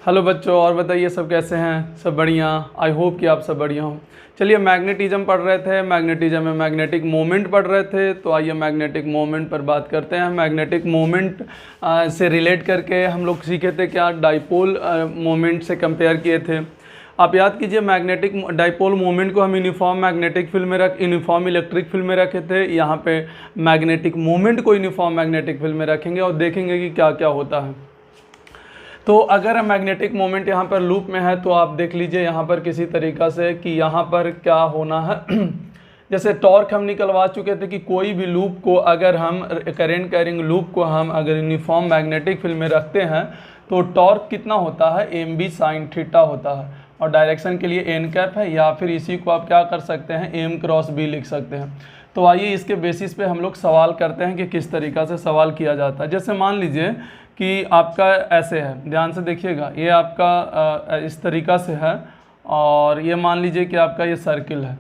Hello बच्चों, और बताइए सब कैसे हैं? सब बढ़िया। आई होप कि आप सब बढ़िया हो। चलिए, मैग्नेटिज्म पढ़ रहे थे, मैग्नेटिज्म में मैग्नेटिक मोमेंट पढ़ रहे थे, तो आइए मैग्नेटिक मोमेंट पर बात करते हैं। मैग्नेटिक मोमेंट से रिलेट करके हम लोग सीखे थे क्या, डाइपोल मोमेंट से कंपेयर किए थे। आप याद कीजिए, मैग्नेटिक डाइपोल मोमेंट को हम यूनिफॉर्म मैग्नेटिक फील्ड में यूनिफॉर्म इलेक्ट्रिक फील्ड में रखे थे। यहाँ पे मैग्नेटिक मोमेंट को यूनिफॉर्म मैग्नेटिक फील्ड में रखेंगे और देखेंगे कि क्या क्या होता है। तो अगर मैग्नेटिक मोमेंट यहाँ पर लूप में है तो आप देख लीजिए यहाँ पर किसी तरीक़ा से कि यहाँ पर क्या होना है। जैसे टॉर्क हम निकलवा चुके थे कि कोई भी लूप को अगर हम करेंट कैरिंग लूप को हम अगर यूनिफॉर्म मैग्नेटिक फील्ड में रखते हैं तो टॉर्क कितना होता है, एम बी साइन थीटा होता है। और डायरेक्शन के लिए एन कैप है, या फिर इसी को आप क्या कर सकते हैं, एम क्रॉस बी लिख सकते हैं। तो आइए इसके बेसिस पे हम लोग सवाल करते हैं कि किस तरीक़ा से सवाल किया जाता है। जैसे मान लीजिए कि आपका ऐसे है, ध्यान से देखिएगा, ये आपका इस तरीक़ा से है और ये मान लीजिए कि आपका ये सर्किल है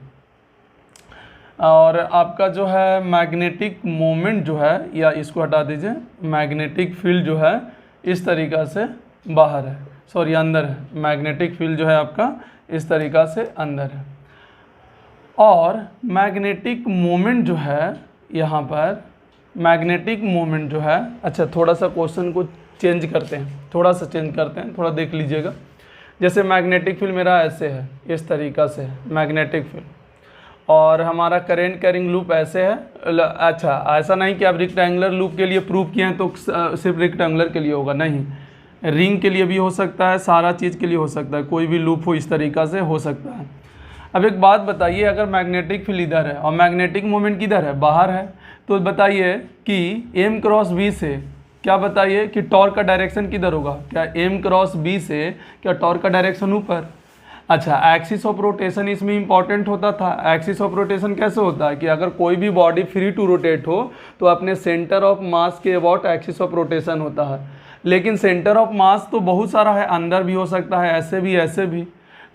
और आपका जो है मैग्नेटिक मोमेंट जो है, या इसको हटा दीजिए, मैग्नेटिक फील्ड जो है इस तरीक़ा से बाहर है, सॉरी अंदर है। मैग्नेटिक फील्ड जो है आपका इस तरीक़ा से अंदर है और मैग्नेटिक मोमेंट जो है यहाँ पर, मैग्नेटिक मोमेंट जो है, अच्छा थोड़ा सा क्वेश्चन को चेंज करते हैं, थोड़ा देख लीजिएगा। जैसे मैग्नेटिक फील्ड मेरा ऐसे है, इस तरीक़ा से है मैग्नेटिक फील्ड, और हमारा करेंट कैरिंग लूप ऐसे है। अच्छा, ऐसा नहीं कि आप रेक्टेंगुलर लूप के लिए प्रूव किए हैं तो सिर्फ रेक्टेंगुलर के लिए होगा, नहीं, रिंग के लिए भी हो सकता है, सारा चीज़ के लिए हो सकता है, कोई भी लूप हो इस तरीक़ा से हो सकता है। अब एक बात बताइए, अगर मैग्नेटिक फील्ड इधर है और मैग्नेटिक मोमेंट किधर है, बाहर है, तो बताइए कि एम क्रॉस बी से क्या, बताइए कि टॉर्क का डायरेक्शन किधर होगा? क्या एम क्रॉस बी से क्या टॉर्क का डायरेक्शन ऊपर? अच्छा, एक्सिस ऑफ रोटेशन इसमें इंपॉर्टेंट होता था। एक्सिस ऑफ रोटेशन कैसे होता है कि अगर कोई भी बॉडी फ्री टू रोटेट हो तो अपने सेंटर ऑफ मास के अबाउट एक्सिस ऑफ रोटेशन होता है। लेकिन सेंटर ऑफ मास तो बहुत सारा है, अंदर भी हो सकता है, ऐसे भी ऐसे भी।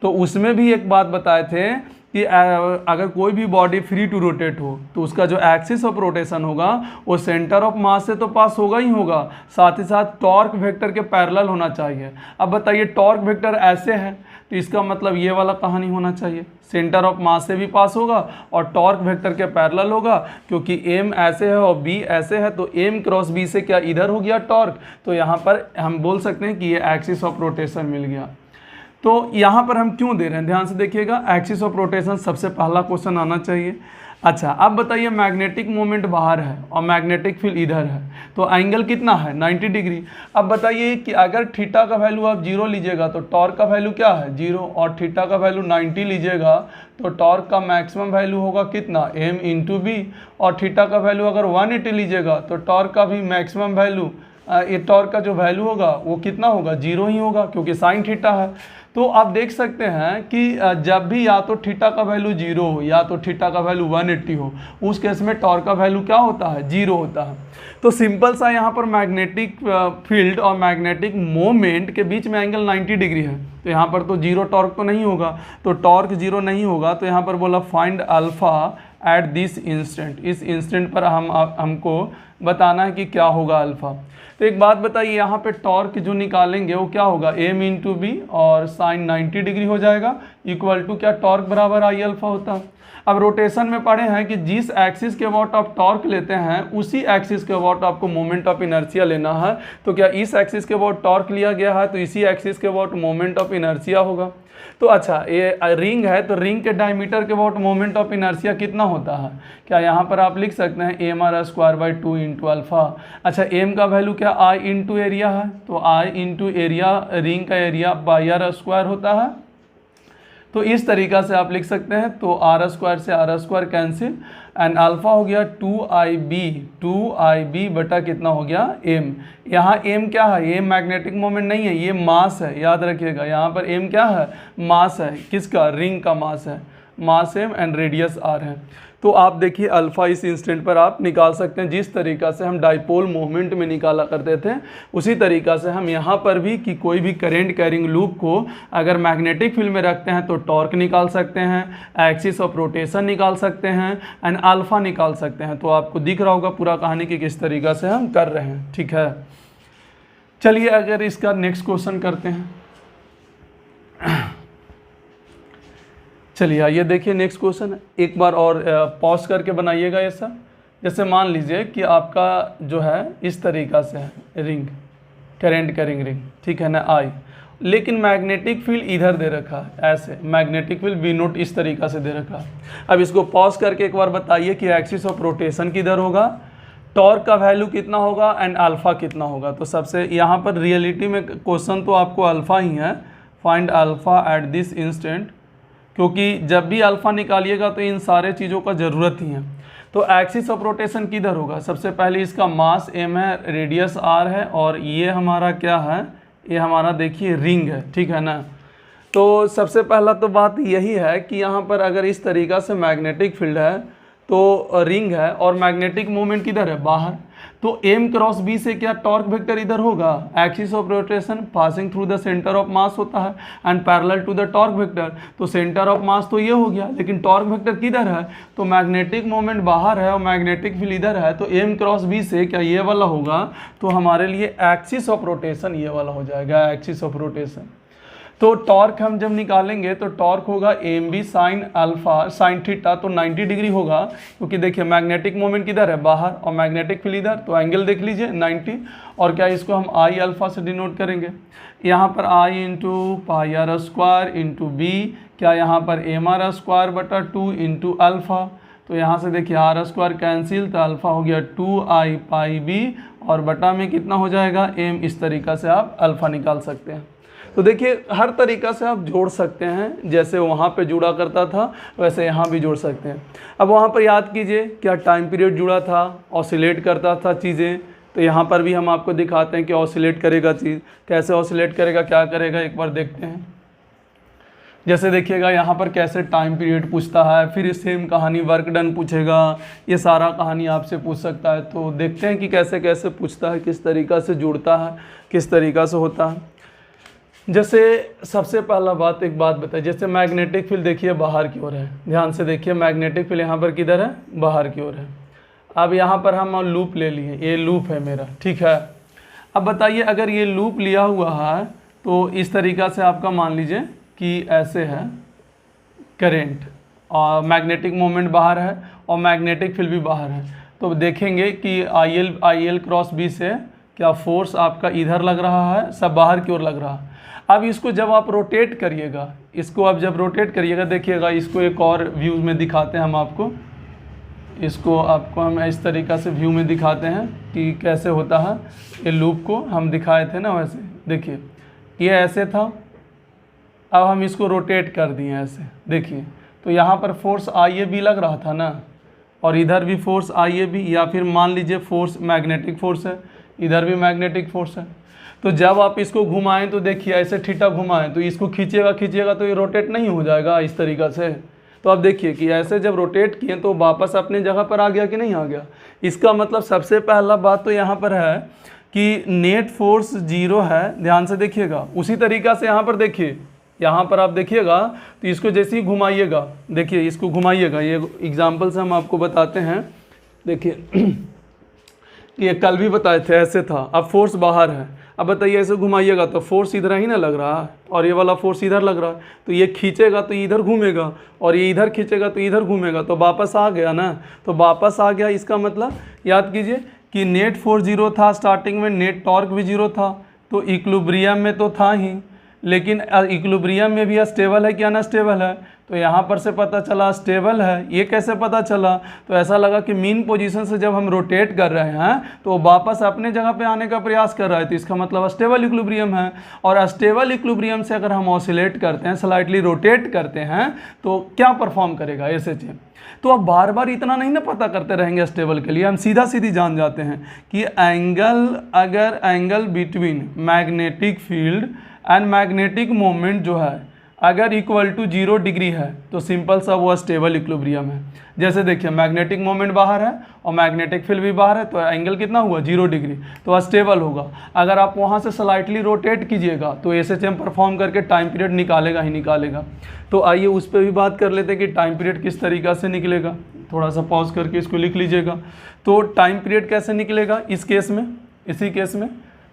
तो उसमें भी एक बात बताए थे कि अगर कोई भी बॉडी फ्री टू रोटेट हो तो उसका जो एक्सिस ऑफ रोटेशन होगा वो सेंटर ऑफ मास से तो पास होगा ही होगा, साथ ही साथ टॉर्क वेक्टर के पैरेलल होना चाहिए। अब बताइए, टॉर्क वेक्टर ऐसे है तो इसका मतलब ये वाला कहानी होना चाहिए, सेंटर ऑफ मास से भी पास होगा और टॉर्क वेक्टर के पैरेलल होगा, क्योंकि एम ऐसे है और बी ऐसे है, तो एम क्रॉस बी से क्या इधर हो गया टॉर्क, तो यहाँ पर हम बोल सकते हैं कि ये एक्सिस ऑफ रोटेशन मिल गया। तो यहाँ पर हम क्यों दे रहे हैं, ध्यान से देखिएगा, एक्सिस ऑफ रोटेशन सबसे पहला क्वेश्चन आना चाहिए। अच्छा, अब बताइए, मैग्नेटिक मोमेंट बाहर है और मैग्नेटिक फील्ड इधर है, तो एंगल कितना है, 90 डिग्री। अब बताइए कि अगर थीटा का वैल्यू आप 0 लीजिएगा तो टॉर्क का वैल्यू क्या है, 0, और थीटा का वैल्यू 90 लीजिएगा तो टॉर्क का मैक्सिमम वैल्यू होगा कितना, m इंटू बी, और थीटा का वैल्यू अगर 180 लीजिएगा तो टॉर्क का भी मैक्सिमम वैल्यू, ये टॉर्क का जो वैल्यू होगा वो कितना होगा, 0 ही होगा, क्योंकि साइन थीटा है। तो आप देख सकते हैं कि जब भी या तो थीटा का वैल्यू 0 हो या तो थीटा का वैल्यू 180 हो, उस केस में टॉर्क का वैल्यू क्या होता है, 0 होता है। तो सिंपल सा यहाँ पर मैग्नेटिक फील्ड और मैग्नेटिक मोमेंट के बीच में एंगल 90 डिग्री है, तो यहाँ पर तो 0 टॉर्क तो नहीं होगा, तो टॉर्क 0 नहीं होगा, तो यहाँ पर बोला find alpha at this instant. इस इंस्टेंट पर हमको बताना है कि क्या होगा अल्फा। तो एक बात बताइए, यहाँ पे टॉर्क जो निकालेंगे वो क्या होगा, एम इंटू बी और साइन 90 डिग्री हो जाएगा, इक्वल टू क्या, टॉर्क बराबर आई अल्फा होता है। अब रोटेशन में पढ़े हैं कि जिस एक्सिस के अबाउट आप टॉर्क लेते हैं उसी एक्सिस के अबाउट आपको मोमेंट ऑफ इनर्शिया लेना है। तो क्या इस एक्सिस के अबाउट टॉर्क लिया गया है तो इसी एक्सिस के अबाउट मोमेंट ऑफ इनर्शिया होगा। तो अच्छा, ये रिंग है तो रिंग के डायमीटर के अबाउट मोमेंट ऑफ इनर्शिया कितना होता है, क्या यहाँ पर आप लिख सकते हैं M R square by 2 into alpha. अच्छा, एम का वैल्यू क्या, आई इंटू एरिया है, तो आई इंटू एरिया, रिंग का एरिया बाई आर स्क्वायर होता है, तो इस तरीक़ा से आप लिख सकते हैं। तो आर स्क्वायर से R square cancel, and alpha हो गया 2IB बटा कितना हो गया, एम। यहाँ एम क्या है, ये मैग्नेटिक मोमेंट नहीं है, ये मास है, याद रखिएगा, यहाँ पर एम क्या है, मास है, किसका, रिंग का मास है, मास एम एंड रेडियस आर है। तो आप देखिए अल्फ़ा इस इंस्टेंट पर आप निकाल सकते हैं, जिस तरीक़ा से हम डाइपोल मूवमेंट में निकाला करते थे उसी तरीक़ा से हम यहाँ पर भी कि कोई भी करंट कैरिंग लूप को अगर मैग्नेटिक फील्ड में रखते हैं तो टॉर्क निकाल सकते हैं, एक्सिस ऑफ रोटेशन निकाल सकते हैं एंड अल्फ़ा निकाल सकते हैं। तो आपको दिख रहा होगा पूरा कहानी कि किस तरीक़ा से हम कर रहे हैं, ठीक है। चलिए अगर इसका नेक्स्ट क्वेश्चन करते हैं। चलिए आइए देखिए नेक्स्ट क्वेश्चन है, एक बार और पॉज करके बनाइएगा ऐसा। जैसे मान लीजिए कि आपका जो है इस तरीक़ा से है रिंग, करेंट कैरिंग रिंग, ठीक है ना, आई, लेकिन मैग्नेटिक फील्ड इधर दे रखा है, ऐसे मैग्नेटिक फील्ड वी नोट इस तरीक़ा से दे रखा है। अब इसको पॉज करके एक बार बताइए कि एक्सिस ऑफ रोटेशन किधर होगा, टॉर्क का वैल्यू कितना होगा एंड अल्फ़ा कितना होगा। तो सबसे यहाँ पर रियलिटी में क्वेश्चन तो आपको अल्फ़ा ही है, find alpha at this instant, क्योंकि जब भी अल्फ़ा निकालिएगा तो इन सारे चीज़ों का ज़रूरत ही है। तो एक्सिस ऑफ रोटेशन किधर होगा, सबसे पहले इसका मास m है, रेडियस r है, और ये हमारा क्या है, ये हमारा देखिए रिंग है, ठीक है ना। तो सबसे पहला तो बात यही है कि यहाँ पर अगर इस तरीक़ा से मैग्नेटिक फील्ड है तो रिंग है और मैग्नेटिक मोमेंट किधर है, बाहर, तो m क्रॉस b से क्या टॉर्क वेक्टर इधर होगा, axis of rotation passing through the centre of mass होता है and parallel to the torque vector. तो सेंटर ऑफ मास तो ये हो गया, लेकिन टॉर्क वेक्टर किधर है, तो मैग्नेटिक मोमेंट बाहर है और मैग्नेटिक फील्ड इधर है, तो m क्रॉस b से क्या ये वाला होगा, तो हमारे लिए एक्सिस ऑफ रोटेशन ये वाला हो जाएगा, एक्सिस ऑफ रोटेशन। तो टॉर्क हम जब निकालेंगे तो टॉर्क होगा M B sine alpha sine theta, तो 90 डिग्री होगा, क्योंकि देखिए मैग्नेटिक मोमेंट किधर है, बाहर, और मैग्नेटिक फील्ड इधर, तो एंगल देख लीजिए 90। और क्या इसको हम आई अल्फा से डिनोट करेंगे, यहाँ पर I into pi are square into B, क्या यहाँ पर एम आर स्क्वायर बटा 2 इंटू अल्फ़ा। तो यहाँ से देखिए आर स्क्वायर कैंसिल, तो अल्फ़ा हो गया 2i पाई बी, और बटा में कितना हो जाएगा m। इस तरीक़ा से आप अल्फ़ा निकाल सकते हैं। तो देखिए हर तरीक़ा से आप जोड़ सकते हैं, जैसे वहाँ पे जुड़ा करता था वैसे यहाँ भी जोड़ सकते हैं। अब वहाँ पर याद कीजिए क्या टाइम पीरियड जुड़ा था, ऑसिलेट करता था चीज़ें, तो यहाँ पर भी हम आपको दिखाते हैं कि ऑसिलेट करेगा चीज़, कैसे ऑसिलेट करेगा, क्या करेगा, एक बार देखते हैं। जैसे देखिएगा यहाँ पर कैसे टाइम पीरियड पूछता है, फिर सेम कहानी वर्क डन पूछेगा, ये सारा कहानी आपसे पूछ सकता है। तो देखते हैं कि कैसे कैसे पूछता है, किस तरीक़ा से जुड़ता है, किस तरीक़ा से होता है। जैसे सबसे पहला बात एक बात बताइए, जैसे मैग्नेटिक फील्ड देखिए बाहर की ओर है, ध्यान से देखिए मैग्नेटिक फील्ड यहाँ पर किधर है, बाहर की ओर है। अब यहाँ पर हम लूप ले लिए, ये लूप है मेरा, ठीक है। अब बताइए अगर ये लूप लिया हुआ है तो इस तरीक़ा से आपका मान लीजिए कि ऐसे है करेंट, और मैग्नेटिक मोमेंट बाहर है और मैग्नेटिक फील्ड भी बाहर है, तो देखेंगे कि आई एल क्रॉस बी से क्या फोर्स आपका इधर लग रहा है, सब बाहर की ओर लग रहा है। अब इसको जब आप रोटेट करिएगा, इसको आप जब रोटेट करिएगा, देखिएगा इसको एक और व्यू में दिखाते हैं हम आपको, इसको आपको हम इस तरीक़ा से व्यू में दिखाते हैं कि कैसे होता है। ये लूप को हम दिखाए थे ना, वैसे देखिए ये ऐसे था, अब हम इसको रोटेट कर दिए ऐसे, देखिए तो यहाँ पर फोर्स आई ए बी लग रहा था ना, और इधर भी फोर्स आई ए बी, या फिर मान लीजिए फोर्स मैग्नेटिक फोर्स है, इधर भी मैग्नेटिक फोर्स है। तो जब आप इसको घुमाएं तो देखिए ऐसे थीटा घुमाएं तो इसको खींचेगा तो ये रोटेट नहीं हो जाएगा इस तरीक़ा से। तो आप देखिए कि ऐसे जब रोटेट किए तो वापस अपने जगह पर आ गया कि नहीं आ गया। इसका मतलब सबसे पहला बात तो यहाँ पर है कि नेट फोर्स 0 है, ध्यान से देखिएगा। उसी तरीक़ा से यहाँ पर देखिए, यहाँ पर आप देखिएगा तो इसको जैसे ही घुमाइएगा, देखिए इसको घुमाइएगा, ये एग्जाम्पल से हम आपको बताते हैं। देखिए ये कल भी बताए थे, ऐसे था, अब फोर्स बाहर है, अब बताइए ऐसे घुमाइएगा तो फोर्स इधर ही ना लग रहा है, और ये वाला फोर्स इधर लग रहा है, तो ये खींचेगा तो इधर घूमेगा, और ये इधर खींचेगा तो इधर घूमेगा, तो वापस आ गया ना। तो वापस आ गया, इसका मतलब याद कीजिए कि नेट फोर्स 0 था स्टार्टिंग में, नेट टॉर्क भी 0 था, तो इक्विलिब्रियम में तो था ही, लेकिन इक्विलिब्रियम में भी स्टेबल है कि अनस्टेबल है। तो यहाँ पर से पता चला स्टेबल है। ये कैसे पता चला, तो ऐसा लगा कि मीन पोजीशन से जब हम रोटेट कर रहे हैं तो वापस अपने जगह पे आने का प्रयास कर रहा है, तो इसका मतलब स्टेबल इक्विलिब्रियम है। और स्टेबल इक्विलिब्रियम से अगर हम ऑसिलेट करते हैं, स्लाइटली रोटेट करते हैं, तो क्या परफॉर्म करेगा एसएचएम। तो अब बार बार इतना नहीं ना पता करते रहेंगे स्टेबल के लिए, हम सीधा सीधी जान जाते हैं कि एंगल, अगर angle between magnetic field and magnetic moment जो है अगर इक्वल टू 0 डिग्री है तो सिंपल सा वो स्टेबल इक्विलिब्रियम है। जैसे देखिए मैग्नेटिक मोमेंट बाहर है और मैग्नेटिक फील्ड भी बाहर है, तो एंगल कितना हुआ 0 डिग्री, तो स्टेबल होगा। अगर आप वहाँ से स्लाइटली रोटेट कीजिएगा तो एसएचएम परफॉर्म करके टाइम पीरियड निकालेगा ही निकालेगा। तो आइए उस पर भी बात कर लेते हैं कि टाइम पीरियड किस तरीक़ा से निकलेगा। थोड़ा सा पॉज करके इसको लिख लीजिएगा। तो टाइम पीरियड कैसे निकलेगा इस केस में, इसी केस में,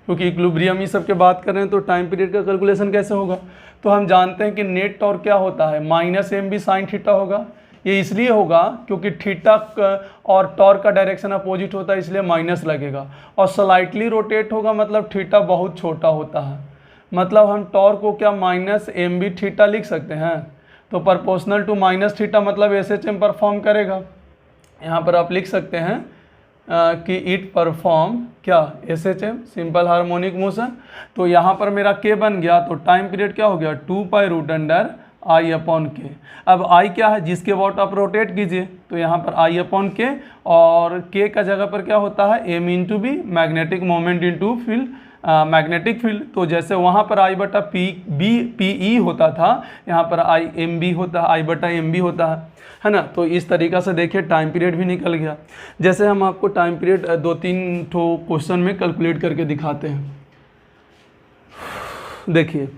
क्योंकि इक्विलिब्रियम ही सब के बात कर रहे हैं, तो टाइम पीरियड का कैलकुलेशन कैसे होगा। तो हम जानते हैं कि नेट टॉर्क क्या होता है, minus M B sine theta होगा। ये इसलिए होगा क्योंकि थीटा और टॉर्क का डायरेक्शन अपोजिट होता है, इसलिए माइनस लगेगा। और स्लाइटली रोटेट होगा मतलब थीटा बहुत छोटा होता है, मतलब हम टॉर्क को क्या माइनस एम बी थीटा लिख सकते हैं। तो प्रोपोर्शनल टू माइनस थीटा मतलब एस एच एम परफॉर्म करेगा। यहाँ पर आप लिख सकते हैं कि इट परफॉर्म क्या, S H M, simple harmonic motion. तो यहाँ पर मेरा के बन गया, तो टाइम पीरियड क्या हो गया, 2π√अंडर आई अपॉन के। अब आई क्या है, जिसके वॉट आप रोटेट कीजिए, तो यहाँ पर आई अपॉन के, और के का जगह पर क्या होता है, M into B, magnetic moment into field, magnetic field. तो जैसे वहाँ पर आई बटा पी ई होता था, यहाँ पर आई एम बी होता है, आई बटा एम बी होता है ना। तो इस तरीक़ा से देखिए टाइम पीरियड भी निकल गया। जैसे हम आपको टाइम पीरियड 2-3 क्वेश्चन में कैलकुलेट करके दिखाते हैं। देखिए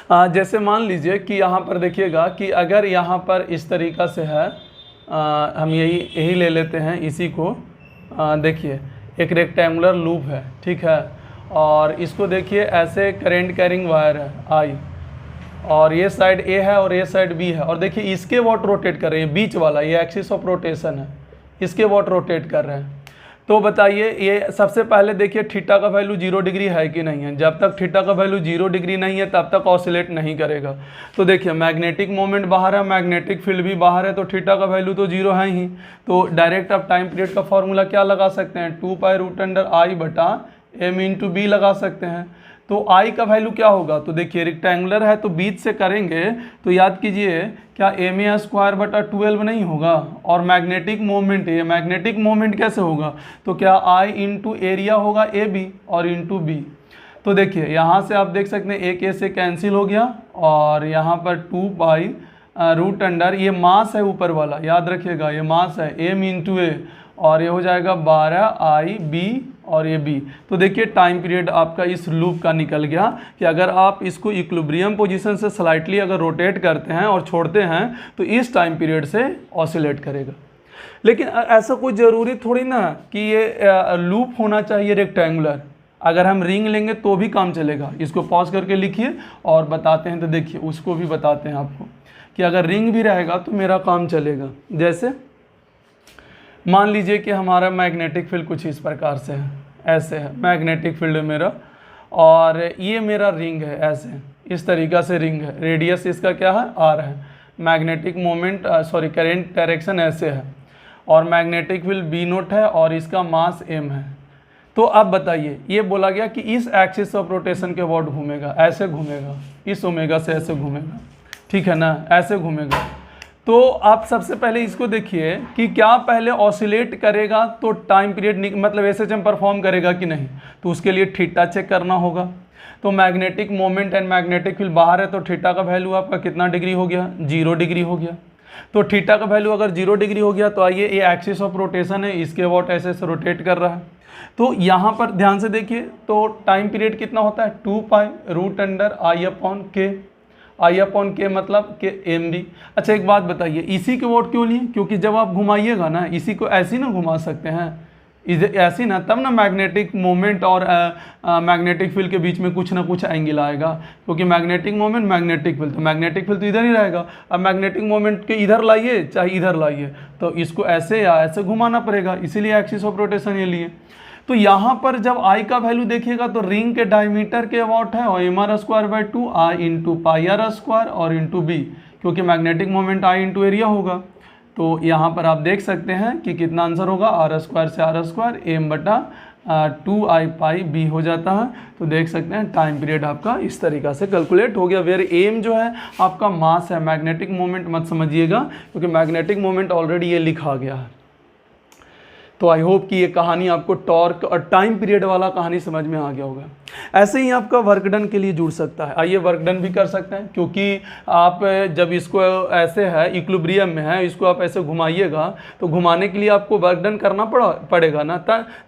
जैसे मान लीजिए कि यहाँ पर देखिएगा कि अगर यहाँ पर इस तरीक़ा से है, हम यही ले लेते हैं इसी को। देखिए एक रेक्टेंगुलर लूप है, ठीक है, और इसको देखिए ऐसे करंट कैरिंग वायर है आई, और ये साइड ए है और ये साइड बी है, और देखिए इसके वॉट रोटेट कर रहे हैं, बीच वाला ये एक्सिस ऑफ रोटेशन है, इसके वॉट रोटेट कर रहे हैं। तो बताइए ये सबसे पहले देखिए थीटा का वैल्यू 0 डिग्री है कि नहीं है। जब तक थीटा का वैल्यू 0 डिग्री नहीं है तब तक ऑसिलेट नहीं करेगा। तो देखिए मैग्नेटिक मोमेंट बाहर है, मैग्नेटिक फील्ड भी बाहर है, तो थीटा का वैल्यू तो 0 है ही। तो डायरेक्ट आप टाइम पीरियड का फॉर्मूला क्या लगा सकते हैं, 2π√आई बटा एम इंटू बी लगा सकते हैं। तो आई का वैल्यू क्या होगा, तो देखिए रेक्टेंगुलर है तो बीच से करेंगे तो याद कीजिए क्या एम ए स्क्वायर बटा 12 नहीं होगा, और मैग्नेटिक मोमेंट, ये मैग्नेटिक मोमेंट कैसे होगा, तो क्या आई इंटू एरिया होगा ए बी और इंटू बी। तो देखिए यहाँ से आप देख सकते हैं एक ए से कैंसिल हो गया, और यहाँ पर 2π√अंडर ये मास है ऊपर वाला, याद रखिएगा ये मास है, एम इंटू ए, और ये हो जाएगा 12 आई बी और ये बी। तो देखिए टाइम पीरियड आपका इस लूप का निकल गया कि अगर आप इसको इक्विलिब्रियम पोजीशन से स्लाइटली अगर रोटेट करते हैं और छोड़ते हैं तो इस टाइम पीरियड से ऑसिलेट करेगा। लेकिन ऐसा कोई ज़रूरी थोड़ी ना कि ये लूप होना चाहिए रेक्टेंगुलर, अगर हम रिंग लेंगे तो भी काम चलेगा। इसको पॉज करके लिखिए और बताते हैं, तो देखिए उसको भी बताते हैं आपको कि अगर रिंग भी रहेगा तो मेरा काम चलेगा। जैसे मान लीजिए कि हमारा मैग्नेटिक फील्ड कुछ इस प्रकार से है, ऐसे है मैग्नेटिक फील्ड मेरा, और ये मेरा रिंग है, ऐसे इस तरीक़ा से रिंग है, रेडियस इसका क्या है आर है, मैग्नेटिक मोमेंट करंट डायरेक्शन ऐसे है, और मैग्नेटिक फील्ड बी नोट है और इसका मास एम है। तो अब बताइए ये बोला गया कि इस एक्सिस ऑफ रोटेशन के अबाउट घूमेगा, ऐसे घूमेगा, इस ओमेगा से ऐसे घूमेगा, ठीक है ना, ऐसे घूमेगा। तो आप सबसे पहले इसको देखिए कि क्या पहले ऑसिलेट करेगा तो टाइम पीरियड मतलब एसएचएम परफॉर्म करेगा कि नहीं, तो उसके लिए थीटा चेक करना होगा। तो magnetic moment and magnetic field बाहर है, तो थीटा का वैल्यू आपका कितना डिग्री हो गया, 0 डिग्री हो गया। तो थीटा का वैल्यू अगर 0 डिग्री हो गया तो आइए ये एक्सिस ऑफ रोटेशन है, इसके अबाउट ऐसे रोटेट कर रहा है। तो यहाँ पर ध्यान से देखिए तो टाइम पीरियड कितना होता है, 2π√आई अपॉन के, आई अपॉन के मतलब के एम बी। अच्छा एक बात बताइए इसी के वोट क्यों लिए, क्योंकि जब आप घुमाइएगा ना इसी को ऐसे ना घुमा सकते हैं, ऐसी ना, तब ना मैग्नेटिक मोमेंट और मैग्नेटिक फील्ड के बीच में कुछ ना कुछ एंगल आएगा, क्योंकि मैग्नेटिक मोमेंट मैग्नेटिक फील्ड, तो मैग्नेटिक फील्ड तो इधर ही रहेगा। अब मैग्नेटिक मोमेंट के इधर लाइए चाहे इधर लाइए तो इसको ऐसे या ऐसे घुमाना पड़ेगा, इसीलिए एक्सिस ऑफ रोटेशन ये लिए। तो यहाँ पर जब आई का वैल्यू देखिएगा तो रिंग के डायमीटर के अबाउट है और M R square by 2 I into pi are square और इंटू बी, क्योंकि magnetic moment I into area होगा। तो यहाँ पर आप देख सकते हैं कि कितना आंसर होगा, आर स्क्वायर से आर स्क्वायर एम बटा 2 आई पाई बी हो जाता है। तो देख सकते हैं टाइम पीरियड आपका इस तरीक़ा से कैलकुलेट हो गया। वेयर एम जो है आपका मास है, मैग्नेटिक मोमेंट मत समझिएगा क्योंकि मैग्नेटिक मोमेंट ऑलरेडी ये लिखा गया है। तो आई होप कि ये कहानी आपको टॉर्क और टाइम पीरियड वाला कहानी समझ में आ गया होगा। ऐसे ही आपका वर्क डन के लिए जुड़ सकता है, आइए वर्क डन भी कर सकते हैं, क्योंकि आप जब इसको ऐसे है इक्विलिब्रियम में है, इसको आप ऐसे घुमाइएगा तो घुमाने के लिए आपको वर्क डन करना पड़ेगा ना।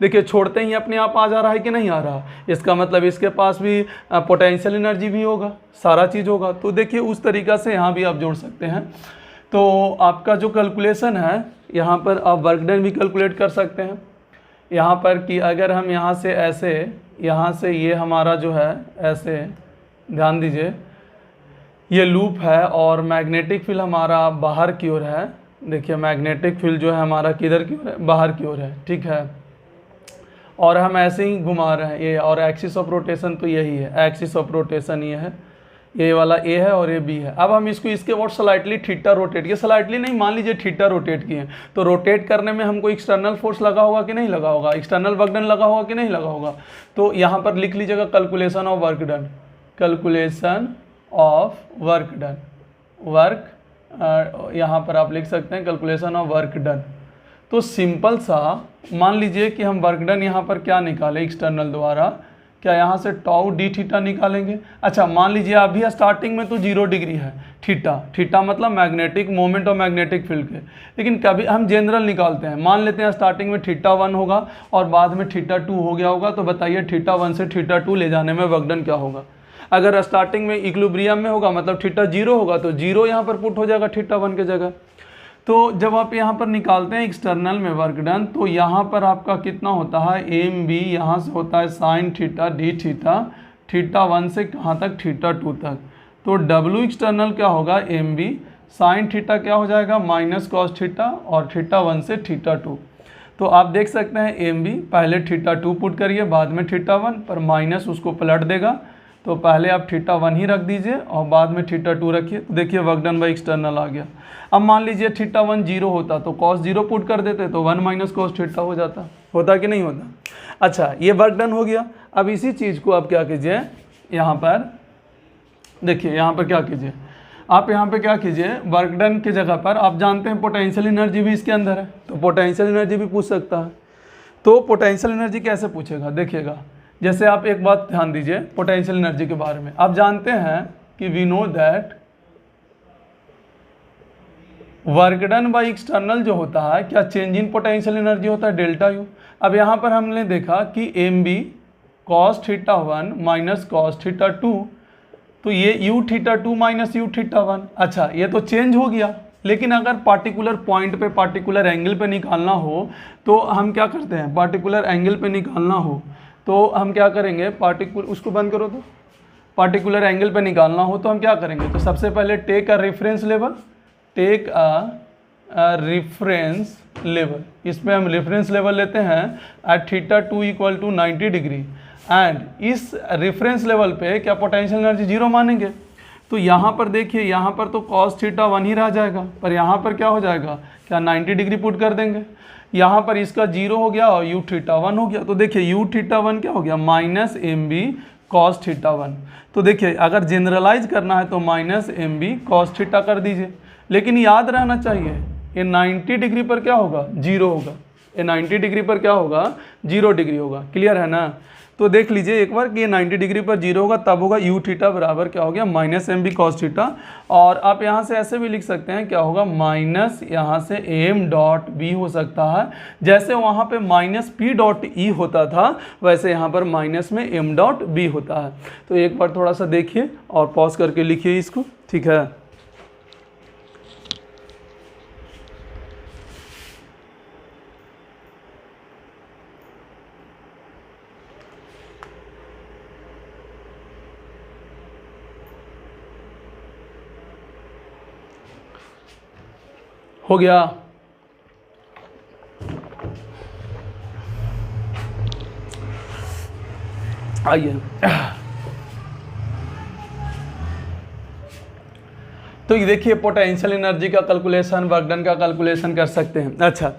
देखिए छोड़ते ही अपने आप आ जा रहा है कि नहीं आ रहा, इसका मतलब इसके पास भी पोटेंशियल एनर्जी भी होगा, सारा चीज़ होगा। तो देखिए उस तरीक़ा से यहाँ भी आप जोड़ सकते हैं। तो आपका जो कैलकुलेशन है यहाँ पर आप वर्क डन भी कैलकुलेट कर सकते हैं। यहाँ पर कि अगर हम यहाँ से ऐसे, यहाँ से ये हमारा जो है ऐसे, ध्यान दीजिए ये लूप है और मैग्नेटिक फील्ड हमारा बाहर की ओर है। देखिए मैग्नेटिक फील्ड जो है हमारा किधर की ओर है, बाहर की ओर है, ठीक है। और हम ऐसे ही घुमा रहे हैं ये, और एक्सिस ऑफ रोटेशन तो यही है, एक्सिस ऑफ रोटेशन ये है, ये वाला ए है और ये बी है। अब हम इसको इसके और स्लाइटली थीटा रोटेट, ये स्लाइटली नहीं, मान लीजिए थीटा रोटेट किए, तो रोटेट करने में हमको एक्सटर्नल फोर्स लगा होगा कि नहीं लगा होगा, एक्सटर्नल वर्क डन लगा होगा कि नहीं लगा होगा। तो यहाँ पर लिख लीजिएगा calculation of work done, calculation of work done, work यहाँ पर आप लिख सकते हैं कैलकुलेशन ऑफ वर्क डन। तो सिंपल सा मान लीजिए कि हम वर्क डन यहाँ पर क्या निकालें एक्सटर्नल द्वारा, क्या यहाँ से टाउ डी थीटा निकालेंगे। अच्छा मान लीजिए अभी स्टार्टिंग में तो 0 डिग्री है, थीटा, थीटा मतलब मैग्नेटिक मोमेंट और मैग्नेटिक फील्ड के, लेकिन कभी हम जनरल निकालते हैं, मान लेते हैं स्टार्टिंग में थीटा 1 होगा और बाद में थीटा 2 हो गया होगा, तो बताइए थीटा 1 से थीटा 2 ले जाने में वर्क डन क्या होगा। अगर स्टार्टिंग में इक्विलिब्रियम में होगा मतलब थीटा 0 होगा, तो 0 यहाँ पर पुट हो जाएगा थीटा 1 के जगह। तो जब आप यहाँ पर निकालते हैं एक्सटर्नल में वर्क डन, तो यहाँ पर आपका कितना होता है, एम बी यहाँ से होता है sine theta D theta, theta 1 से कहाँ तक, थीटा 2 तक। तो डब्ल्यू एक्सटर्नल क्या होगा, एम बी साइन थीटा क्या हो जाएगा, माइनस कॉस थीटा, और थीटा 1 से थीटा 2। तो आप देख सकते हैं एम बी पहले थीटा 2 पुट करिए, बाद में थीटा 1 पर माइनस उसको पलट देगा, तो पहले आप थीटा 1 ही रख दीजिए और बाद में थीटा 2 रखिए। तो देखिए वर्क डन बाई एक्सटर्नल आ गया। अब मान लीजिए थीटा 1 0 होता तो कॉस 0 पुट कर देते, तो 1 माइनस कॉस थीटा हो जाता, होता कि नहीं होता। अच्छा ये वर्क डन हो गया। अब इसी चीज़ को आप क्या कीजिए, यहाँ पर देखिए, यहाँ पर क्या कीजिए आप, यहाँ पे क्या कीजिए, वर्क डन की जगह पर आप जानते हैं पोटेंशियल एनर्जी भी इसके अंदर है, तो पोटेंशियल एनर्जी भी पूछ सकता है। तो पोटेंशियल एनर्जी कैसे पूछेगा, देखिएगा, जैसे आप एक बात ध्यान दीजिए पोटेंशियल एनर्जी के बारे में। आप जानते हैं कि we know that work done by external जो होता है, क्या चेंज इन पोटेंशियल एनर्जी होता है, डेल्टा यू। अब यहाँ पर हमने देखा कि M B cos theta 1 minus cos theta 2, तो ये U theta 2 minus U theta 1। अच्छा ये तो चेंज हो गया, लेकिन अगर पार्टिकुलर पॉइंट पे पार्टिकुलर एंगल पे निकालना हो तो हम क्या करते हैं, पार्टिकुलर एंगल पे निकालना हो तो हम क्या करेंगे, उसको बंद करो, तो पार्टिकुलर एंगल पे निकालना हो तो हम क्या करेंगे, तो सबसे पहले take a reference level, take a reference level, इसमें हम रेफरेंस लेवल लेते हैं at theta 2 equal to 90 degree, and इस रेफरेंस लेवल पे क्या पोटेंशियल एनर्जी 0 मानेंगे। तो यहाँ पर देखिए, यहाँ पर तो कॉस थीटा 1 ही रह जाएगा, पर यहाँ पर क्या हो जाएगा, क्या 90 डिग्री पुट कर देंगे, यहाँ पर इसका 0 हो गया और यू थीटा 1 हो गया। तो देखिए यू थीटा 1 क्या हो गया, minus M B cos theta 1। तो देखिए अगर जनरलाइज करना है तो minus M B cos theta कर दीजिए, लेकिन याद रहना चाहिए ये 90 डिग्री पर क्या होगा, 0 होगा, ये 90 डिग्री पर क्या होगा, 0 डिग्री होगा। क्लियर है ना। तो देख लीजिए एक बार कि ये 90 डिग्री पर 0 होगा, तब होगा यू थीटा बराबर क्या हो गया, minus M B cos theta. और आप यहाँ से ऐसे भी लिख सकते हैं, क्या होगा, माइनस यहाँ से एम डॉट बी हो सकता है, जैसे वहाँ पे माइनस पी डॉट ई होता था वैसे यहाँ पर माइनस में एम डॉट बी होता है। तो एक बार थोड़ा सा देखिए और पॉज करके लिखिए इसको, ठीक है। हो गया। आइए तो ये देखिए पोटेंशियल एनर्जी का कैलकुलेशन, वर्क डन का कैलकुलेशन कर सकते हैं। अच्छा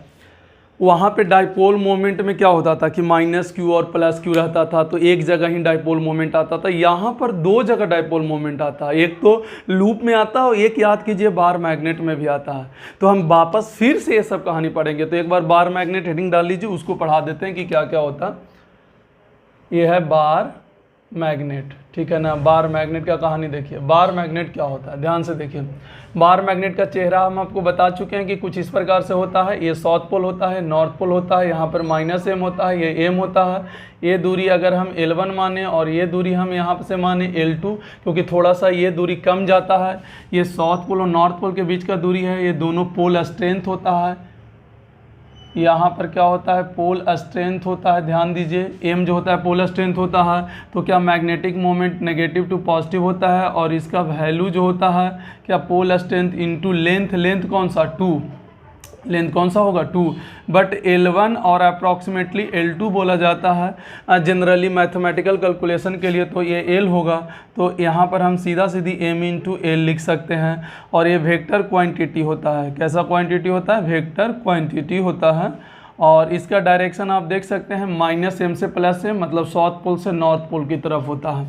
वहाँ पे डाइपोल मोमेंट में क्या होता था कि माइनस क्यू और प्लस क्यू रहता था, तो एक जगह ही डाइपोल मोमेंट आता था। यहाँ पर 2 जगह डाइपोल मोमेंट आता है, एक तो लूप में आता है और एक याद कीजिए बार मैग्नेट में भी आता है। तो हम वापस फिर से ये सब कहानी पढ़ेंगे, तो एक बार बार मैग्नेट हेडिंग डाल लीजिए, उसको पढ़ा देते हैं कि क्या क्या होता। ये है बार मैग्नेट, ठीक है ना। बार मैग्नेट का कहानी देखिए, बार मैग्नेट क्या होता है, ध्यान से देखिए। बार मैग्नेट का चेहरा हम आपको बता चुके हैं कि कुछ इस प्रकार से होता है, ये साउथ पोल होता है, नॉर्थ पोल होता है, यहाँ पर माइनस एम होता है, ये एम होता है। ये दूरी अगर हम L1 माने और ये दूरी हम यहाँ से माने L2, क्योंकि थोड़ा सा ये दूरी कम जाता है, ये साउथ पोल और नॉर्थ पोल के बीच का दूरी है, ये दोनों पोल स्ट्रेंथ होता है, यहाँ पर क्या होता है, पोल स्ट्रेंथ होता है, ध्यान दीजिए एम जो होता है पोल स्ट्रेंथ होता है, तो क्या magnetic moment negative to positive होता है, और इसका वैल्यू जो होता है क्या pole strength into length, length कौन सा 2, लेंथ कौन सा होगा 2, बट L1 और अप्रॉक्सीमेटली L2 बोला जाता है जनरली मैथमेटिकल कैलकुलेशन के लिए, तो ये L होगा। तो यहाँ पर हम सीधा सीधी m इंटू एल लिख सकते हैं, और ये वेक्टर क्वांटिटी होता है। कैसा क्वांटिटी होता है, वेक्टर क्वांटिटी होता है। और इसका डायरेक्शन आप देख सकते हैं -m से +m, मतलब साउथ पोल से नॉर्थ पोल की तरफ होता है।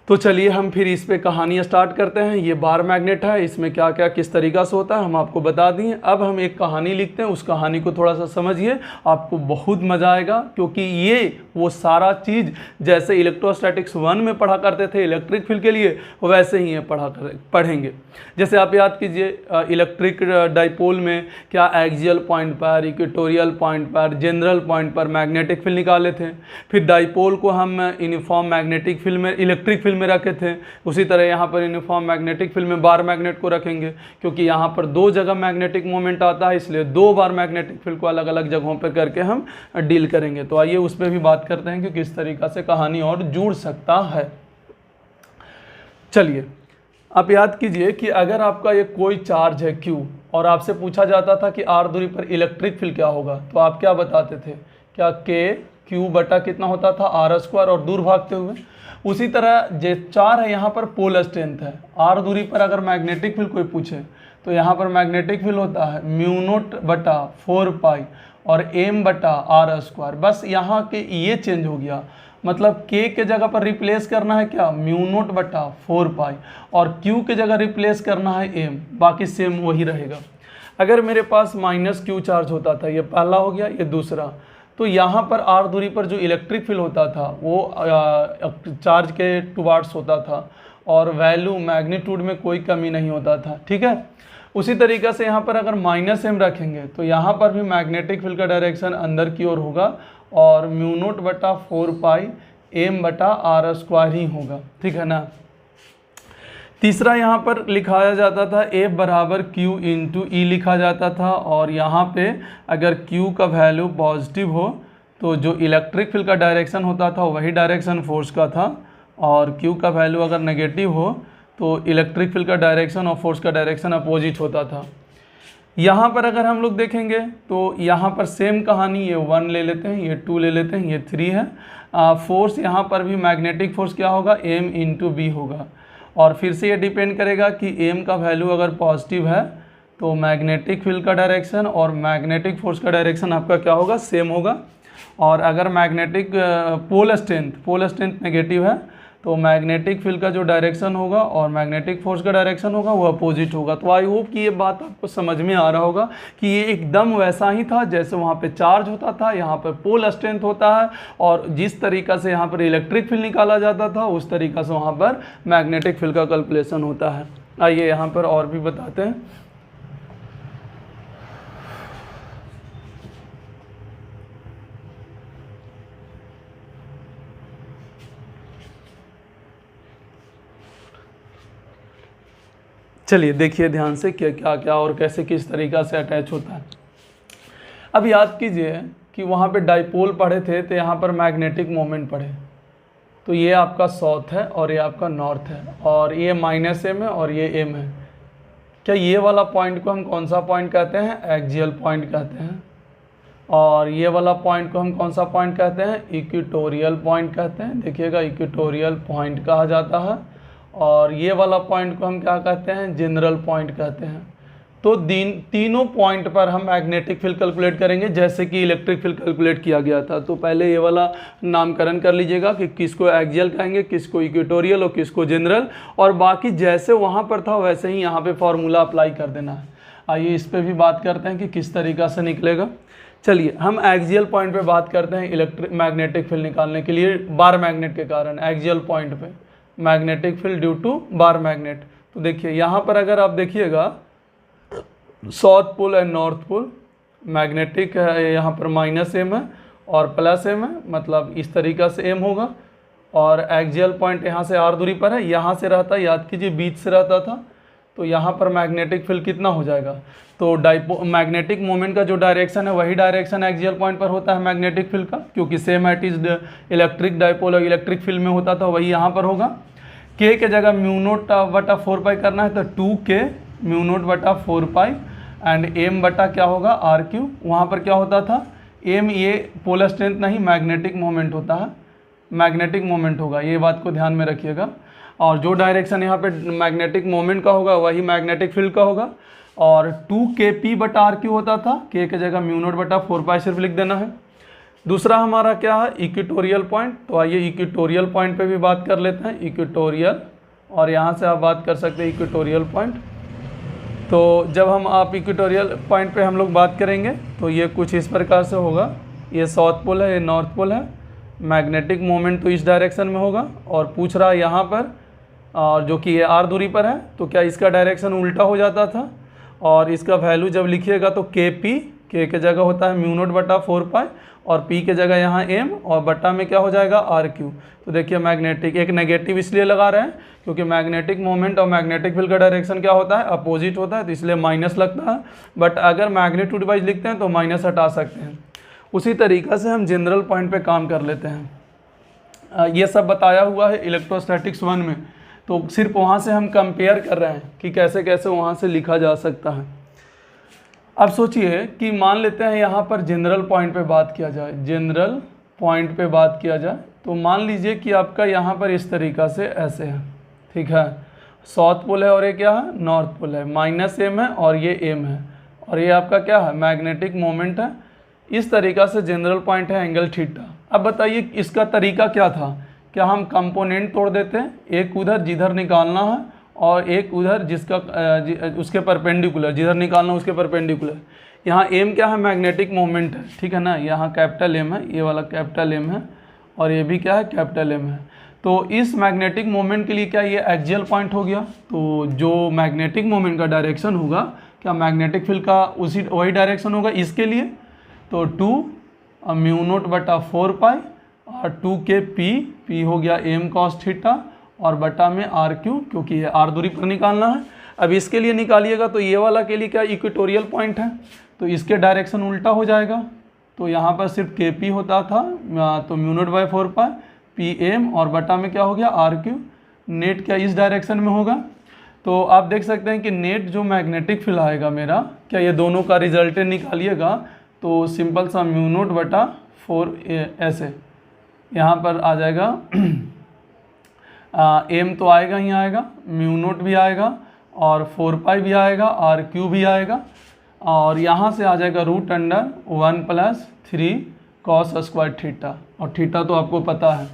तो चलिए हम फिर इस पे कहानी स्टार्ट करते हैं। ये बार मैग्नेट है, इसमें क्या क्या किस तरीक़ा से होता है हम आपको बता दिए। अब हम एक कहानी लिखते हैं, उस कहानी को थोड़ा सा समझिए, आपको बहुत मज़ा आएगा, क्योंकि ये वो सारा चीज़ जैसे इलेक्ट्रोस्टैटिक्स 1 में पढ़ा करते थे इलेक्ट्रिक फील्ड के लिए, वैसे ही ये पढ़ेंगे। जैसे आप याद कीजिए इलेक्ट्रिक डाइपोल में क्या एक्सियल पॉइंट पर, इक्वेटोरियल पॉइंट पर, जनरल पॉइंट पर मैग्नेटिक फील्ड निकाले थे। फिर डाइपोल को हम यूनिफॉर्म मैग्नेटिक फील्ड में, इलेक्ट्रिक फील्ड में रखे थे। उसी तरह यहाँ पर यूनिफॉर्म मैग्नेटिक फील्ड में बार मैग्नेट को रखेंगे, क्योंकि यहाँ पर 2 जगह मैग्नेटिक मोमेंट आता है, इसलिए 2 बार मैग्नेटिक फील्ड को अलग अलग जगहों पर करके हम डील करेंगे। तो आइए उस पर भी बात करते हैं कि किस तरीक़ा से कहानी और जुड़ सकता है। चलिए आप याद कीजिए कि अगर आपका ये कोई चार्ज है Q, और आपसे पूछा जाता था कि R दूरी पर इलेक्ट्रिक फील्ड क्या होगा, तो आप क्या बताते थे, क्या Q बटा कितना होता था R², और दूर भागते हुए। उसी तरह जे 4 है, यहाँ पर पोल स्ट्रेंथ है। R दूरी पर अगर मैग्नेटिक फील्ड कोई पूछे, तो यहाँ पर मैग्नेटिक फील्ड होता है μ0/4π और m/r²। बस यहाँ के ये चेंज हो गया, मतलब K के जगह पर रिप्लेस करना है क्या, μ0/4π, और Q के जगह रिप्लेस करना है m, बाकी सेम वही रहेगा। अगर मेरे पास -Q चार्ज होता था, ये पहला हो गया, ये दूसरा, तो यहाँ पर R दूरी पर जो इलेक्ट्रिक फील्ड होता था वो चार्ज के टुवार्ड्स होता था, और वैल्यू मैग्नीट्यूड में कोई कमी नहीं होता था, ठीक है। उसी तरीक़े से यहाँ पर अगर -m रखेंगे, तो यहाँ पर भी मैग्नेटिक फील्ड का डायरेक्शन अंदर की ओर होगा, और μ0/4π m/r² ही होगा, ठीक है ना। तीसरा यहाँ पर लिखाया जाता था F बराबर Q इंटू ई लिखा जाता था, और यहाँ पे अगर Q का वैल्यू पॉजिटिव हो तो जो इलेक्ट्रिक फील्ड का डायरेक्शन होता था वही डायरेक्शन फोर्स का था, और Q का वैल्यू अगर नेगेटिव हो तो इलेक्ट्रिक फील्ड का डायरेक्शन और फोर्स का डायरेक्शन अपोजिट होता था। यहाँ पर अगर हम लोग देखेंगे तो यहाँ पर सेम कहानी, ये 1 ले लेते हैं, ये 2 ले लेते हैं, ये 3 है। फोर्स यहाँ पर भी मैग्नेटिक फोर्स क्या होगा, m इंटू बी होगा, और फिर से ये डिपेंड करेगा कि m का वैल्यू अगर पॉजिटिव है तो मैग्नेटिक फील्ड का डायरेक्शन और मैग्नेटिक फोर्स का डायरेक्शन आपका क्या होगा, सेम होगा। और अगर मैग्नेटिक पोल स्ट्रेंथ नेगेटिव है तो मैग्नेटिक फील्ड का जो डायरेक्शन होगा और मैग्नेटिक फोर्स का डायरेक्शन होगा वो अपोजिट होगा। तो आई होप कि ये बात आपको समझ में आ रहा होगा कि ये एकदम वैसा ही था जैसे वहाँ पे चार्ज होता था, यहाँ पर पोल स्ट्रेंथ होता है, और जिस तरीक़ा से यहाँ पर इलेक्ट्रिक फील्ड निकाला जाता था उस तरीक़ा से वहाँ पर मैग्नेटिक फील्ड का कैलकुलेशन होता है। आइए यहाँ पर और भी बताते हैं। चलिए देखिए ध्यान से क्या क्या क्या और कैसे किस तरीक़ा से अटैच होता है। अब याद कीजिए कि वहाँ पे डाइपोल पढ़े थे तो यहाँ पर मैग्नेटिक मोमेंट पढ़े, तो ये आपका साउथ है और ये आपका नॉर्थ है, और ये -m है और ये m है। क्या ये वाला पॉइंट को हम कौन सा पॉइंट कहते हैं, एक्सियल पॉइंट कहते हैं, और ये वाला पॉइंट को हम कौन सा पॉइंट कहते हैं, इक्वेटोरियल पॉइंट कहते हैं। देखिएगा इक्वेटोरियल पॉइंट कहा जाता है, और ये वाला पॉइंट को हम क्या कहते हैं, जनरल पॉइंट कहते हैं। तो तीनों पॉइंट पर हम मैग्नेटिक फील्ड कैलकुलेट करेंगे जैसे कि इलेक्ट्रिक फील्ड कैलकुलेट किया गया था। तो पहले ये वाला नामकरण कर लीजिएगा कि किसको एक्सियल कहेंगे, किसको इक्वेटोरियल और किसको जनरल, और बाकी जैसे वहाँ पर था वैसे ही यहाँ पे फॉर्मूला अप्लाई कर देना है। आइए इस पर भी बात करते हैं कि किस तरीक़ा से निकलेगा। चलिए हम एक्सियल पॉइंट पे बात करते हैं इलेक्ट्रिक मैग्नेटिक फील्ड निकालने के लिए बार मैग्नेट के कारण। एक्सियल पॉइंट पे magnetic field due to bar magnet. तो देखिए यहाँ पर अगर आप देखिएगा south pole and north pole, magnetic है यहाँ पर -m है और +m है, मतलब इस तरीक़ा से m होगा, और एक्सियल पॉइंट यहाँ से r दूरी पर है, यहाँ से रहता, याद कीजिए बीच से रहता था, तो यहाँ पर मैग्नेटिक फील्ड कितना हो जाएगा, तो मैग्नेटिक मोमेंट का जो डायरेक्शन है वही डायरेक्शन एक्सियल पॉइंट पर होता है मैग्नेटिक फील्ड का, क्योंकि same at is electric dipole और इलेक्ट्रिक फील्ड में होता था वही यहाँ पर होगा। के के जगह म्यू नोट बटा 4 पाई करना है तो 2k म्यू नोट बटा 4 पाई एंड एम बटा क्या होगा आर क्यू। वहाँ पर क्या होता था एम, ये पोलर स्ट्रेंथ नहीं मैग्नेटिक मोमेंट होता है, मैग्नेटिक मोमेंट होगा, ये बात को ध्यान में रखिएगा। और जो डायरेक्शन यहाँ पे मैग्नेटिक मोमेंट का होगा वही मैग्नेटिक फील्ड का होगा। और 2kp बटा आर क्यू होता था, के के जगह म्यू नोट बटा 4 पाई सिर्फ लिख देना है। दूसरा हमारा क्या है इक्वेटोरियल पॉइंट, तो आइए इक्वेटोरियल पॉइंट पे भी बात कर लेते हैं, इक्वेटोरियल, और यहाँ से आप बात कर सकते हैं इक्वेटोरियल पॉइंट। तो जब हम आप इक्वेटोरियल पॉइंट पे हम लोग बात करेंगे तो ये कुछ इस प्रकार से होगा, ये साउथ पोल है, ये नॉर्थ पोल है, मैग्नेटिक मोमेंट तो इस डायरेक्शन में होगा, और पूछ रहा है यहाँ पर और जो कि ये आर दूरी पर है, तो क्या इसका डायरेक्शन उल्टा हो जाता था, और इसका वैल्यू जब लिखिएगा तो के के जगह होता है म्यू नोट बटा 4 पाई और पी के जगह यहाँ एम और बटा में क्या हो जाएगा आर क्यू। तो देखिए मैग्नेटिक, एक नेगेटिव इसलिए लगा रहे हैं क्योंकि मैग्नेटिक मोमेंट और मैग्नेटिक फील्ड का डायरेक्शन क्या होता है अपोजिट होता है, तो इसलिए माइनस लगता है, बट अगर मैग्नीट्यूड वाइज लिखते हैं तो माइनस हटा सकते हैं। उसी तरीक़ा से हम जनरल पॉइंट पे काम कर लेते हैं। ये सब बताया हुआ है इलेक्ट्रोस्टैटिक्स 1 में, तो सिर्फ वहाँ से हम कंपेयर कर रहे हैं कि कैसे कैसे वहाँ से लिखा जा सकता है। अब सोचिए कि मान लेते हैं यहाँ पर जनरल पॉइंट पे बात किया जाए, जनरल पॉइंट पे बात किया जाए तो मान लीजिए कि आपका यहाँ पर इस तरीक़ा से ऐसे है, ठीक है, साउथ पोल है और ये क्या है नॉर्थ पोल है, -m है और ये m है, और ये आपका क्या है मैग्नेटिक मोमेंट है। इस तरीक़ा से जनरल पॉइंट है एंगल थीटा। अब बताइए इसका तरीका क्या था, क्या हम कंपोनेंट तोड़ देते हैं, एक उधर जिधर निकालना है और एक उधर जिसका उसके परपेंडिकुलर, जिधर निकालना उसके परपेंडिकुलर। यहाँ एम क्या है मैग्नेटिक मोमेंट है, ठीक है ना, यहाँ कैपिटल एम है, ये वाला कैपिटल एम है और ये भी क्या है कैपिटल एम है। तो इस मैग्नेटिक मोमेंट के लिए क्या ये एक्सियल पॉइंट हो गया, तो जो मैग्नेटिक मोमेंट का डायरेक्शन होगा क्या मैग्नेटिक फील्ड का वही डायरेक्शन होगा इसके लिए, तो 2 म्यू नोट बटा 4 पाई और 2k पी हो गया एम कॉस थीटा और बटा में आर क्यू, क्योंकि ये आर दूरी पर निकालना है। अब इसके लिए निकालिएगा तो ये वाला के लिए क्या इक्वेटोरियल पॉइंट है, तो इसके डायरेक्शन उल्टा हो जाएगा, तो यहाँ पर सिर्फ के पी होता था तो mu not by 4 pi P M और बटा में क्या हो गया आर क्यू। नेट क्या इस डायरेक्शन में होगा, तो आप देख सकते हैं कि नेट जो मैग्नेटिक फील्ड आएगा मेरा, क्या ये दोनों का रिजल्टेंट निकालिएगा तो सिंपल सा म्यू नोट बटा 4 ऐसे यहाँ पर आ जाएगा एम तो आएगा ही आएगा, म्यू नोट भी आएगा और 4 पाई भी आएगा, आर क्यू भी आएगा, और यहाँ से आ जाएगा √1 + 3 cos स्क्वायर थीटा, और थीटा तो आपको पता है।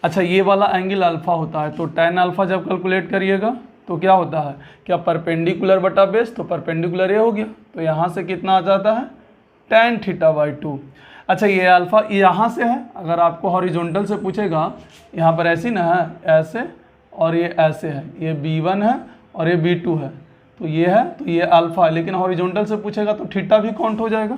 अच्छा ये वाला एंगल अल्फ़ा होता है, तो tan अल्फ़ा जब कैलकुलेट करिएगा तो क्या होता है, क्या परपेंडिकुलर बटा बेस, तो परपेंडिकुलर ये हो गया, तो यहाँ से कितना आ जाता है tan θ/2। अच्छा ये अल्फ़ा यहाँ से है, अगर आपको हॉरिजॉन्टल से पूछेगा यहाँ पर ऐसी ना है ऐसे और ये ऐसे है, ये B1 है और ये B2 है, तो ये है तो ये अल्फ़ा है, लेकिन हॉरिजॉन्टल से पूछेगा तो थीटा भी काउंट हो जाएगा।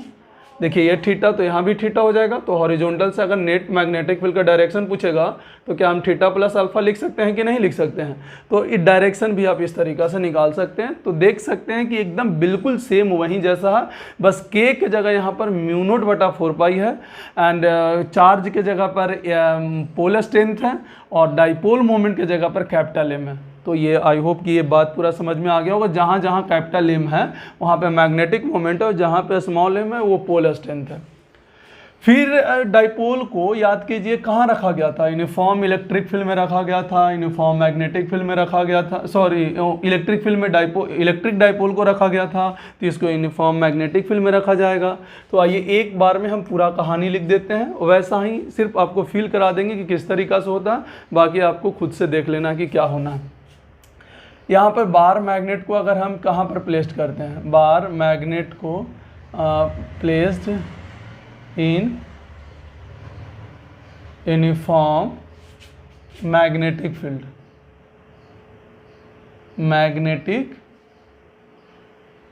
देखिए ये थीटा तो यहाँ भी थीटा हो जाएगा, तो हॉरिजॉन्टल से अगर नेट मैग्नेटिक फील्ड का डायरेक्शन पूछेगा तो क्या हम थीटा प्लस अल्फ़ा लिख सकते हैं कि नहीं लिख सकते हैं, तो इस डायरेक्शन भी आप इस तरीक़ा से निकाल सकते हैं। तो देख सकते हैं कि एकदम बिल्कुल सेम वहीं जैसा है, बस के के जगह यहाँ पर म्यू नोट बटा 4 पाई है एंड चार्ज के जगह पर पोलर स्ट्रेंथ है और डाइपोल मोमेंट के जगह पर कैपिटल एम है। तो ये आई होप कि ये बात पूरा समझ में आ गया होगा, जहाँ जहाँ कैपिटल एम है वहाँ पे मैग्नेटिक मोमेंट है और जहाँ पे स्मॉल एम है वो पोलर स्ट्रेंथ है। फिर डाइपोल को याद कीजिए कहाँ रखा गया था, यूनिफॉर्म इलेक्ट्रिक फील्ड में रखा गया था, यूनिफॉर्म मैग्नेटिक फील्ड में रखा गया था, सॉरी इलेक्ट्रिक फील्ड में इलेक्ट्रिक डाइपोल को रखा गया था, तो इसको यूनिफॉर्म मैग्नेटिक फील्ड में रखा जाएगा। तो आइए एक बार में हम पूरा कहानी लिख देते हैं, वैसा ही सिर्फ आपको फील करा देंगे कि किस तरीक़ा से होता है, बाकी आपको खुद से देख लेना कि क्या होना है। यहाँ पर बार मैग्नेट को अगर हम कहाँ पर प्लेस्ड करते हैं, बार मैग्नेट को placed in uniform magnetic field, magnetic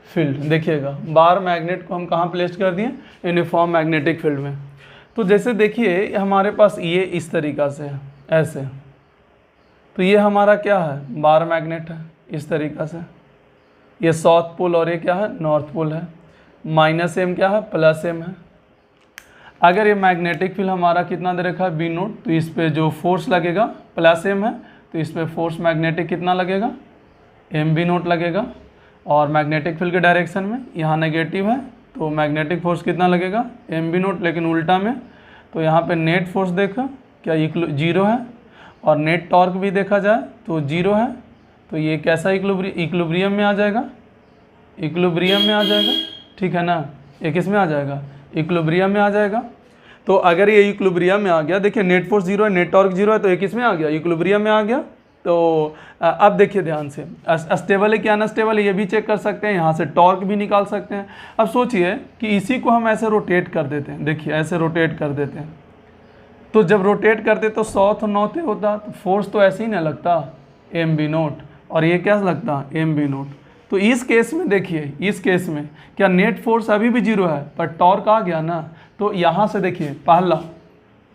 field देखिएगा बार मैग्नेट को हम कहाँ प्लेस्ड कर दिए यूनिफॉर्म मैग्नेटिक फील्ड में। तो जैसे देखिए हमारे पास ये इस तरीक़ा से है ऐसे, तो ये हमारा क्या है बार मैग्नेट है इस तरीक़ा से, ये साउथ पोल और ये क्या है, नॉर्थ पोल है। माइनस एम क्या है, प्लस एम है। अगर ये मैग्नेटिक फील्ड हमारा कितना दे रखा है, बी नोट, तो इस पर जो फोर्स लगेगा प्लस एम है, तो इस पर फोर्स मैग्नेटिक कितना लगेगा, एम बी नोट लगेगा। और मैग्नेटिक फील्ड के डायरेक्शन में यहाँ नेगेटिव है, तो मैग्नेटिक फोर्स कितना लगेगा, एम बी नोट, लेकिन उल्टा में। तो यहाँ पे नेट फोर्स देखा क्या जीरो है, और नेट टॉर्क भी देखा जाए तो जीरो है। तो ये कैसा इक्विलिब्रियम में आ जाएगा, इक्विलिब्रियम में आ जाएगा, ठीक है ना। ये किस में आ जाएगा, इक्विलिब्रियम में आ जाएगा। तो अगर ये इक्विलिब्रियम में आ गया, देखिए नेट फोर्स जीरो है, नेट टॉर्क जीरो है, तो ये किस में आ गया, इक्विलिब्रियम में आ गया। तो अब देखिए ध्यान से, अस्टेबल है क्या अनस्टेबल है ये भी चेक कर सकते हैं, यहाँ से टॉर्क भी निकाल सकते हैं। अब सोचिए कि इसी को हम ऐसे रोटेट कर देते हैं, देखिए ऐसे रोटेट कर देते हैं, तो जब रोटेट करते तो साउथ और नॉर्थ होता, तो फोर्स तो ऐसे ही ना लगता, एम बी नोट, और ये क्या लगता, एम बी नोट। तो इस केस में देखिए, इस केस में क्या नेट फोर्स अभी भी जीरो है, पर टॉर्क आ गया ना। तो यहाँ से देखिए पहला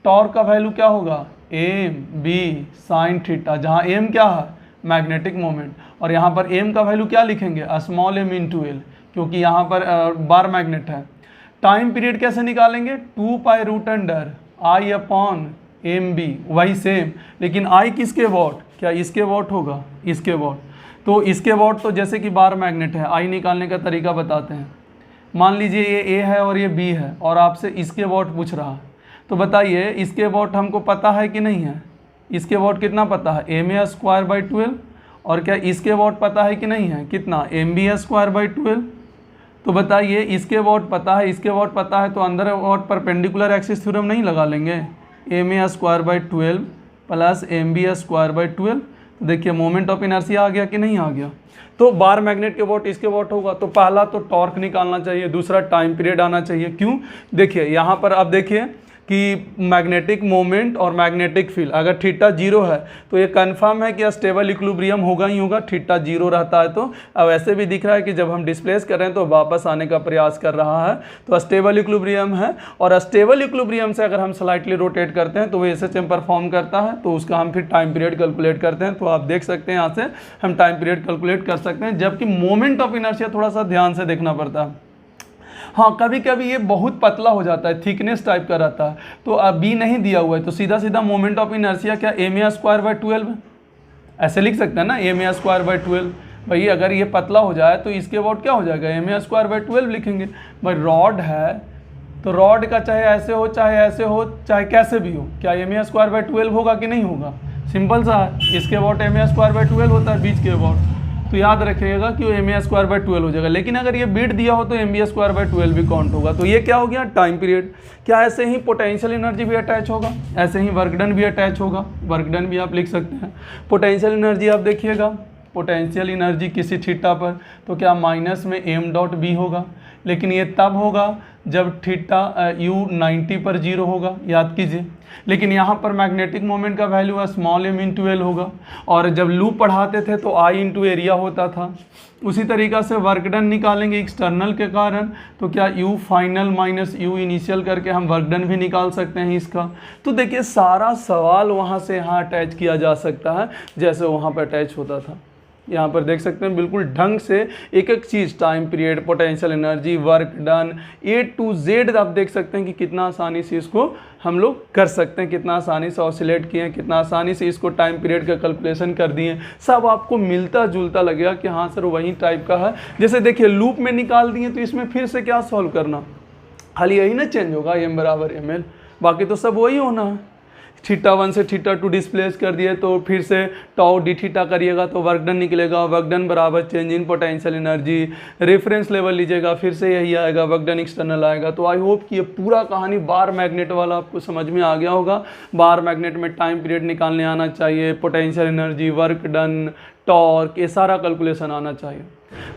टॉर्क का वैल्यू क्या होगा, एम बी साइन थीटा, जहाँ एम क्या है, मैग्नेटिक मोमेंट, और यहाँ पर एम का वैल्यू क्या लिखेंगे, स्मॉल एम इंटू एल, क्योंकि यहाँ पर बार मैग्नेट है। टाइम पीरियड कैसे निकालेंगे, 2 पाई रूट अंडर आई अपॉन एम बी, वही सेम, लेकिन आई किसके वॉट, क्या इसके वॉट होगा, इसके वॉट। तो इसके वॉट तो जैसे कि बार मैग्नेट है, आई निकालने का तरीका बताते हैं। मान लीजिए ये ए है और ये बी है, और आपसे इसके वॉट पूछ रहा है, तो बताइए इसके वॉट हमको पता है कि नहीं है, इसके वॉट कितना पता है, एम ए स्क्वायर बाई 12, और क्या इसके वॉट पता है कि नहीं है, कितना, एम बी स्क्वायर बाई 12। तो बताइए इसके वॉट पता है, इसके वॉट पता है, तो अंदर वॉट परपेंडिकुलर एक्सिस थ्योरम नहीं लगा लेंगे, M A square by 12 plus M B square by 12। तो देखिए मोमेंट ऑफ इनर्शिया आ गया कि नहीं आ गया। तो बार मैग्नेट के वॉट इसके वॉट होगा, तो पहला तो टॉर्क निकालना चाहिए, दूसरा टाइम पीरियड आना चाहिए। क्यों, देखिए यहाँ पर अब देखिए कि मैग्नेटिक मोमेंट और मैग्नेटिक फील्ड अगर थीटा जीरो है तो ये कंफर्म है कि स्टेबल इक्विलिब्रियम होगा ही होगा, थीटा जीरो रहता है। तो अब ऐसे भी दिख रहा है कि जब हम डिस्प्लेस कर रहे हैं तो वापस आने का प्रयास कर रहा है, तो स्टेबल इक्विलिब्रियम है। और स्टेबल इक्विलिब्रियम से अगर हम स्लाइटली रोटेट करते हैं तो वो एसएचएम परफॉर्म करता है, तो उसका हम फिर टाइम पीरियड कैलकुलेट करते हैं। तो आप देख सकते हैं यहाँ से हम टाइम पीरियड कैलकुलेट कर सकते हैं, जबकि मोमेंट ऑफ इनर्शिया थोड़ा सा ध्यान से देखना पड़ता है। हाँ, कभी कभी ये बहुत पतला हो जाता है, थिकनेस टाइप का रहता है, तो अब बी नहीं दिया हुआ है, तो सीधा सीधा मोमेंट ऑफ इनर्शिया क्या, एम ए स्क्वायर बाई 12 ऐसे लिख सकते हैं ना, एम ए स्क्वायर बाई 12। भाई अगर ये पतला हो जाए तो इसके वॉट क्या हो जाएगा, एम ए स्क्वायर बाई 12 लिखेंगे। भाई रॉड है तो रॉड का चाहे ऐसे हो चाहे ऐसे हो चाहे कैसे भी हो, क्या एम ए स्क्वायर बाई 12 होगा कि नहीं होगा, सिंपल सा है। इसके what M A square by 12 होता है, बीच के वॉट, तो याद रखिएगा कि वो एम ए स्क्वायर बाई 12 हो जाएगा। लेकिन अगर ये बीट दिया हो तो एम बी स्क्वायर बाई 12 भी काउंट होगा। तो ये क्या हो गया, टाइम पीरियड। क्या ऐसे ही पोटेंशियल एनर्जी भी अटैच होगा, ऐसे ही वर्क डन भी अटैच होगा, वर्क डन भी आप लिख सकते हैं। पोटेंशियल एनर्जी आप देखिएगा, पोटेंशियल एनर्जी किसी थीटा पर तो क्या माइनस में एम डॉट बी होगा, लेकिन ये तब होगा जब थीटा यू 90 पर जीरो होगा, याद कीजिए। लेकिन यहाँ पर मैग्नेटिक मोमेंट का value small M into L होगा, और जब लूप पढ़ाते थे तो आई इंटू एरिया होता था। उसी तरीक़ा से वर्क डन निकालेंगे एक्सटर्नल के कारण, तो क्या you final minus you initial करके हम वर्क डन भी निकाल सकते हैं इसका। तो देखिए सारा सवाल वहाँ से यहाँ अटैच किया जा सकता है जैसे वहाँ पर अटैच होता था। यहाँ पर देख सकते हैं बिल्कुल ढंग से एक एक चीज़, time period, potential energy, work done, A to Z आप देख सकते हैं कि कितना आसानी से इसको हम लोग कर सकते हैं, कितना आसानी से ऑसिलेट किए, कितना आसानी से इसको टाइम पीरियड का कैलकुलेशन कर दिए। सब आपको मिलता जुलता लगेगा कि हाँ सर वही टाइप का है। जैसे देखिए लूप में निकाल दिए तो इसमें फिर से क्या सॉल्व करना, खाली यही ना चेंज होगा, एम बराबर एम एल, बाकी तो सब वही होना है। थीटा 1 से थीटा 2 डिस्प्लेस कर दिए तो फिर से टाउ डी थीटा करिएगा तो वर्क डन निकलेगा, वर्क डन बराबर change in potential energy. Reference level लीजिएगा फिर से यही आएगा, वर्क डन एक्सटर्नल आएगा। तो आई होप कि ये पूरा कहानी बार मैग्नेट वाला आपको समझ में आ गया होगा। बार मैग्नेट में टाइम पीरियड निकालने आना चाहिए, potential energy, work done, torque, ये सारा कैलकुलेशन आना चाहिए।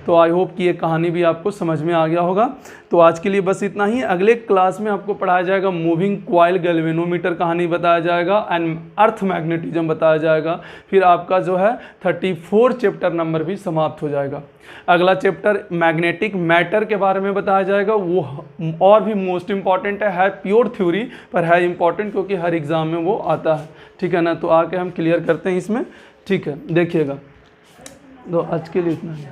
तो आई होप कि ये कहानी भी आपको समझ में आ गया होगा। तो आज के लिए बस इतना ही। अगले क्लास में आपको पढ़ाया जाएगा मूविंग कॉइल गैल्वेनोमीटर कहानी बताया जाएगा, एंड अर्थ मैग्नेटिज्म बताया जाएगा। फिर आपका जो है 34 चैप्टर नंबर भी समाप्त हो जाएगा। अगला चैप्टर मैग्नेटिक मैटर के बारे में बताया जाएगा, वो और भी मोस्ट इंपॉर्टेंट है प्योर थ्योरी पर है इंपॉर्टेंट क्योंकि हर एग्ज़ाम में वो आता है, ठीक है ना। तो आके हम क्लियर करते हैं इसमें, ठीक है। देखिएगा, तो आज के लिए इतना ही।